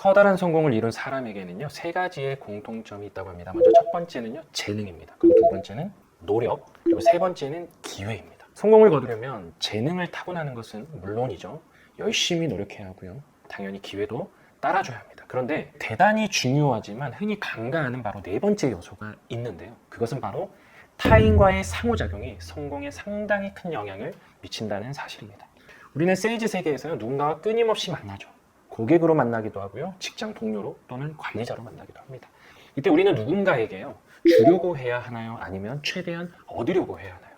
커다란 성공을 이룬 사람에게는요, 세 가지의 공통점이 있다고 합니다. 먼저 첫 번째는요, 재능입니다. 그리고 두 번째는 노력, 그리고 세 번째는 기회입니다. 성공을 거두려면 재능을 타고나는 것은 물론이죠. 열심히 노력해야 하고요. 당연히 기회도 따라줘야 합니다. 그런데 대단히 중요하지만 흔히 간과하는 바로 네 번째 요소가 있는데요. 그것은 바로 타인과의 상호작용이 성공에 상당히 큰 영향을 미친다는 사실입니다. 우리는 세일즈 세계에서요, 누군가와 끊임없이 만나죠. 고객으로 만나기도 하고요, 직장 동료로 또는 관리자로 만나기도 합니다. 이때 우리는 누군가에게요, 주려고 해야 하나요? 아니면 최대한 얻으려고 해야 하나요?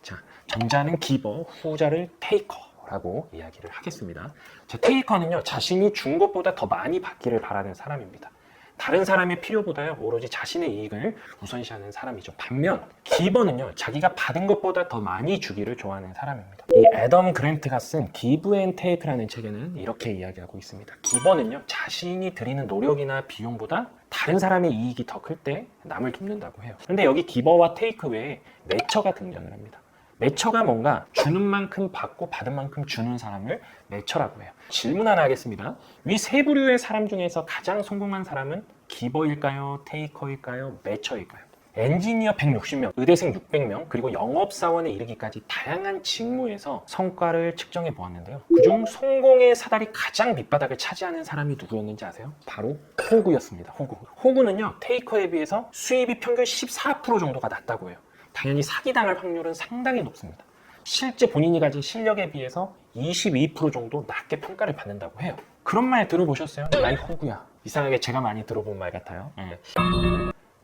자, 전자는 기버, 후자를 테이커라고 이야기를 하겠습니다. 자, 테이커는요, 자신이 준 것보다 더 많이 받기를 바라는 사람입니다. 다른 사람의 필요보다요, 오로지 자신의 이익을 우선시하는 사람이죠. 반면 기버는요, 자기가 받은 것보다 더 많이 주기를 좋아하는 사람입니다. 이 애덤 그랜트가 쓴 기브 앤 테이크라는 책에는 이렇게 이야기하고 있습니다. 기버는요, 자신이 들이는 노력이나 비용보다 다른 사람의 이익이 더 클 때 남을 돕는다고 해요. 그런데 여기 기버와 테이크 외에 매처가 등장을 합니다. 매처가 뭔가 주는 만큼 받고 받은 만큼 주는 사람을 매처라고 해요. 질문 하나 하겠습니다. 위 세 부류의 사람 중에서 가장 성공한 사람은 기버일까요? 테이커일까요? 매처일까요? 엔지니어 160명, 의대생 600명, 그리고 영업사원에 이르기까지 다양한 직무에서 성과를 측정해 보았는데요. 그중 성공의 사다리 가장 밑바닥을 차지하는 사람이 누구였는지 아세요? 바로 호구였습니다. 호구. 호구는요, 테이커에 비해서 수입이 평균 14% 정도가 낮다고 해요. 당연히 사기당할 확률은 상당히 높습니다. 실제 본인이 가진 실력에 비해서 22% 정도 낮게 평가를 받는다고 해요. 그런 말 들어보셨어요? 나이 호구야. 이상하게 제가 많이 들어본 말 같아요.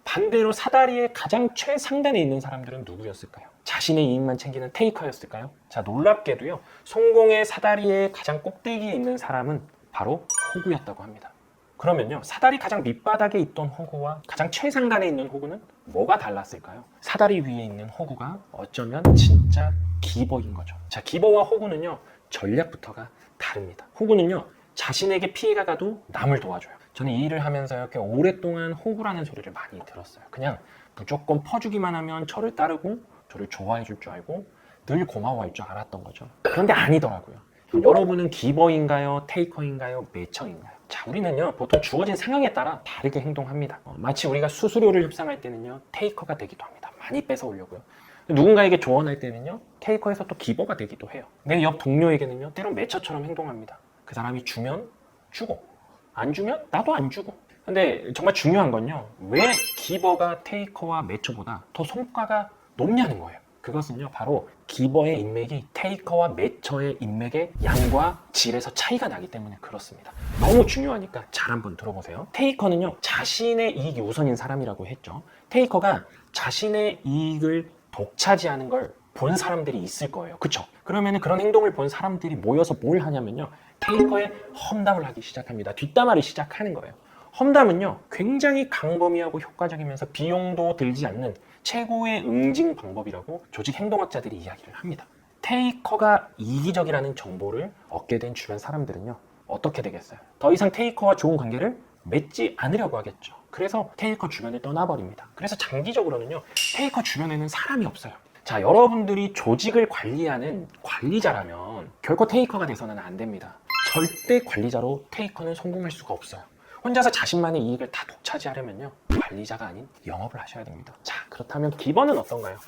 반대로 사다리의 가장 최상단에 있는 사람들은 누구였을까요? 자신의 이익만 챙기는 테이커였을까요? 자, 놀랍게도요, 성공의 사다리의 가장 꼭대기에 있는 사람은 바로 호구였다고 합니다. 그러면요, 사다리 가장 밑바닥에 있던 호구와 가장 최상단에 있는 호구는 뭐가 달랐을까요? 사다리 위에 있는 호구가 어쩌면 진짜 기버인 거죠. 자, 기버와 호구는요, 전략부터가 다릅니다. 호구는요, 자신에게 피해가 가도 남을 도와줘요. 저는 이 일을 하면서요, 꽤 오랫동안 호구라는 소리를 많이 들었어요. 그냥 무조건 퍼주기만 하면 저를 따르고 저를 좋아해 줄 줄 알고 늘 고마워할 줄 알았던 거죠. 그런데 아니더라고요. 여러분은 기버인가요? 테이커인가요? 매처인가요? 자, 우리는요, 보통 주어진 상황에 따라 다르게 행동합니다. 마치 우리가 수수료를 협상할 때는요, 테이커가 되기도 합니다. 많이 뺏어오려고요. 누군가에게 조언할 때는요, 테이커에서 또 기버가 되기도 해요. 내 옆 동료에게는요, 때론 매처처럼 행동합니다. 그 사람이 주면 주고, 안 주면 나도 안 주고. 근데 정말 중요한 건요, 왜 기버가 테이커와 매처보다 더 성과가 높냐는 거예요. 그것은요, 바로 기버의 인맥이 테이커와 매처의 인맥의 양과 질에서 차이가 나기 때문에 그렇습니다. 너무 중요하니까 잘 한번 들어보세요. 테이커는요, 자신의 이익이 우선인 사람이라고 했죠. 테이커가 자신의 이익을 독차지하는 걸 본 사람들이 있을 거예요. 그쵸? 그러면 그런 행동을 본 사람들이 모여서 뭘 하냐면요, 테이커의 험담을 하기 시작합니다. 뒷담화를 시작하는 거예요. 험담은요, 굉장히 광범위하고 효과적이면서 비용도 들지 않는 최고의 응징 방법이라고 조직 행동학자들이 이야기를 합니다. 테이커가 이기적이라는 정보를 얻게 된 주변 사람들은요, 어떻게 되겠어요? 더 이상 테이커와 좋은 관계를 맺지 않으려고 하겠죠. 그래서 테이커 주변을 떠나버립니다. 그래서 장기적으로는요, 테이커 주변에는 사람이 없어요. 자, 여러분들이 조직을 관리하는 관리자라면 결코 테이커가 돼서는 안 됩니다. 절대 관리자로 테이커는 성공할 수가 없어요. 혼자서 자신만의 이익을 다 독차지하려면요, 관리자가 아닌 영업을 하셔야 됩니다. 자, 그렇다면 기버는 어떤가요?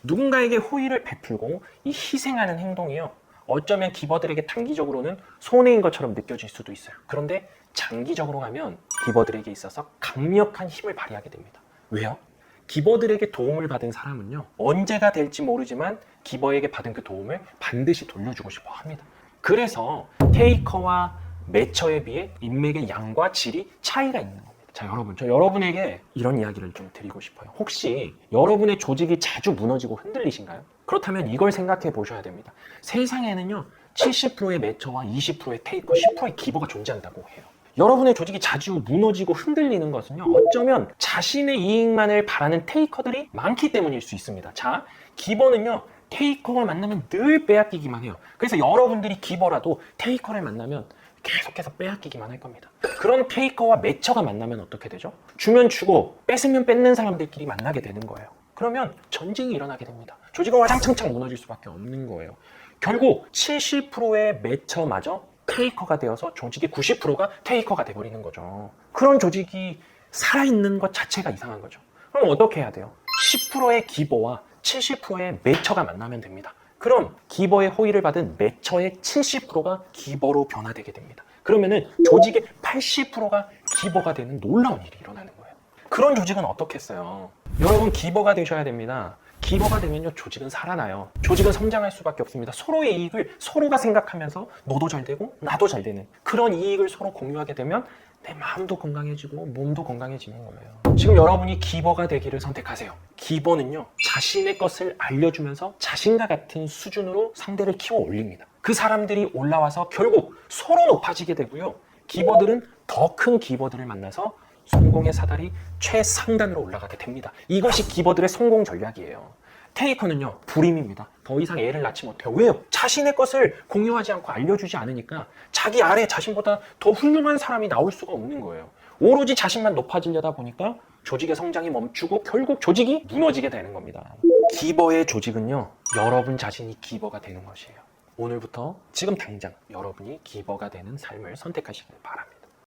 누군가에게 호의를 베풀고 이 희생하는 행동이요, 어쩌면 기버들에게 단기적으로는 손해인 것처럼 느껴질 수도 있어요. 그런데 장기적으로 가면 기버들에게 있어서 강력한 힘을 발휘하게 됩니다. 왜요? 기버들에게 도움을 받은 사람은요, 언제가 될지 모르지만 기버에게 받은 그 도움을 반드시 돌려주고 싶어 합니다. 그래서 테이커와 매처에 비해 인맥의 양과 질이 차이가 있는 겁니다. 자, 여러분, 저 여러분에게 이런 이야기를 좀 드리고 싶어요. 혹시 여러분의 조직이 자주 무너지고 흔들리신가요? 그렇다면 이걸 생각해 보셔야 됩니다. 세상에는요, 70%의 매처와 20%의 테이커, 10%의 기버가 존재한다고 해요. 여러분의 조직이 자주 무너지고 흔들리는 것은요, 어쩌면 자신의 이익만을 바라는 테이커들이 많기 때문일 수 있습니다. 자, 기버는요, 테이커와 만나면 늘 빼앗기기만 해요. 그래서 여러분들이 기버라도 테이커를 만나면 계속해서 빼앗기기만 할 겁니다. 그런 테이커와 매처가 만나면 어떻게 되죠? 주면 주고 뺏으면 뺏는 사람들끼리 만나게 되는 거예요. 그러면 전쟁이 일어나게 됩니다. 조직이 와장창창 무너질 수밖에 없는 거예요. 결국 70%의 매처마저 테이커가 되어서 조직의 90%가 테이커가 돼버리는 거죠. 그런 조직이 살아있는 것 자체가 이상한 거죠. 그럼 어떻게 해야 돼요? 10%의 기버와 70%의 매처가 만나면 됩니다. 그럼 기버의 호의를 받은 매처의 70%가 기버로 변화되게 됩니다. 그러면은 조직의 80%가 기버가 되는 놀라운 일이 일어나는 거예요. 그런 조직은 어떻겠어요? 여러분, 기버가 되셔야 됩니다. 기버가 되면요, 조직은 살아나요. 조직은 성장할 수밖에 없습니다. 서로의 이익을 서로가 생각하면서 너도 잘 되고 나도 잘 되는 그런 이익을 서로 공유하게 되면 내 마음도 건강해지고 몸도 건강해지는 거예요. 지금 여러분이 기버가 되기를 선택하세요. 기버는요, 자신의 것을 알려주면서 자신과 같은 수준으로 상대를 키워 올립니다. 그 사람들이 올라와서 결국 서로 높아지게 되고요. 기버들은 더 큰 기버들을 만나서 성공의 사다리 최상단으로 올라가게 됩니다. 이것이 기버들의 성공 전략이에요. 테이커는요, 불임입니다. 더 이상 애를 낳지 못해요. 왜요? 자신의 것을 공유하지 않고 알려주지 않으니까 자기 아래 자신보다 더 훌륭한 사람이 나올 수가 없는 거예요. 오로지 자신만 높아지려다 보니까 조직의 성장이 멈추고 결국 조직이 무너지게 되는 겁니다. 기버의 조직은요, 여러분 자신이 기버가 되는 것이에요. 오늘부터 지금 당장 여러분이 기버가 되는 삶을 선택하시길 바랍니다.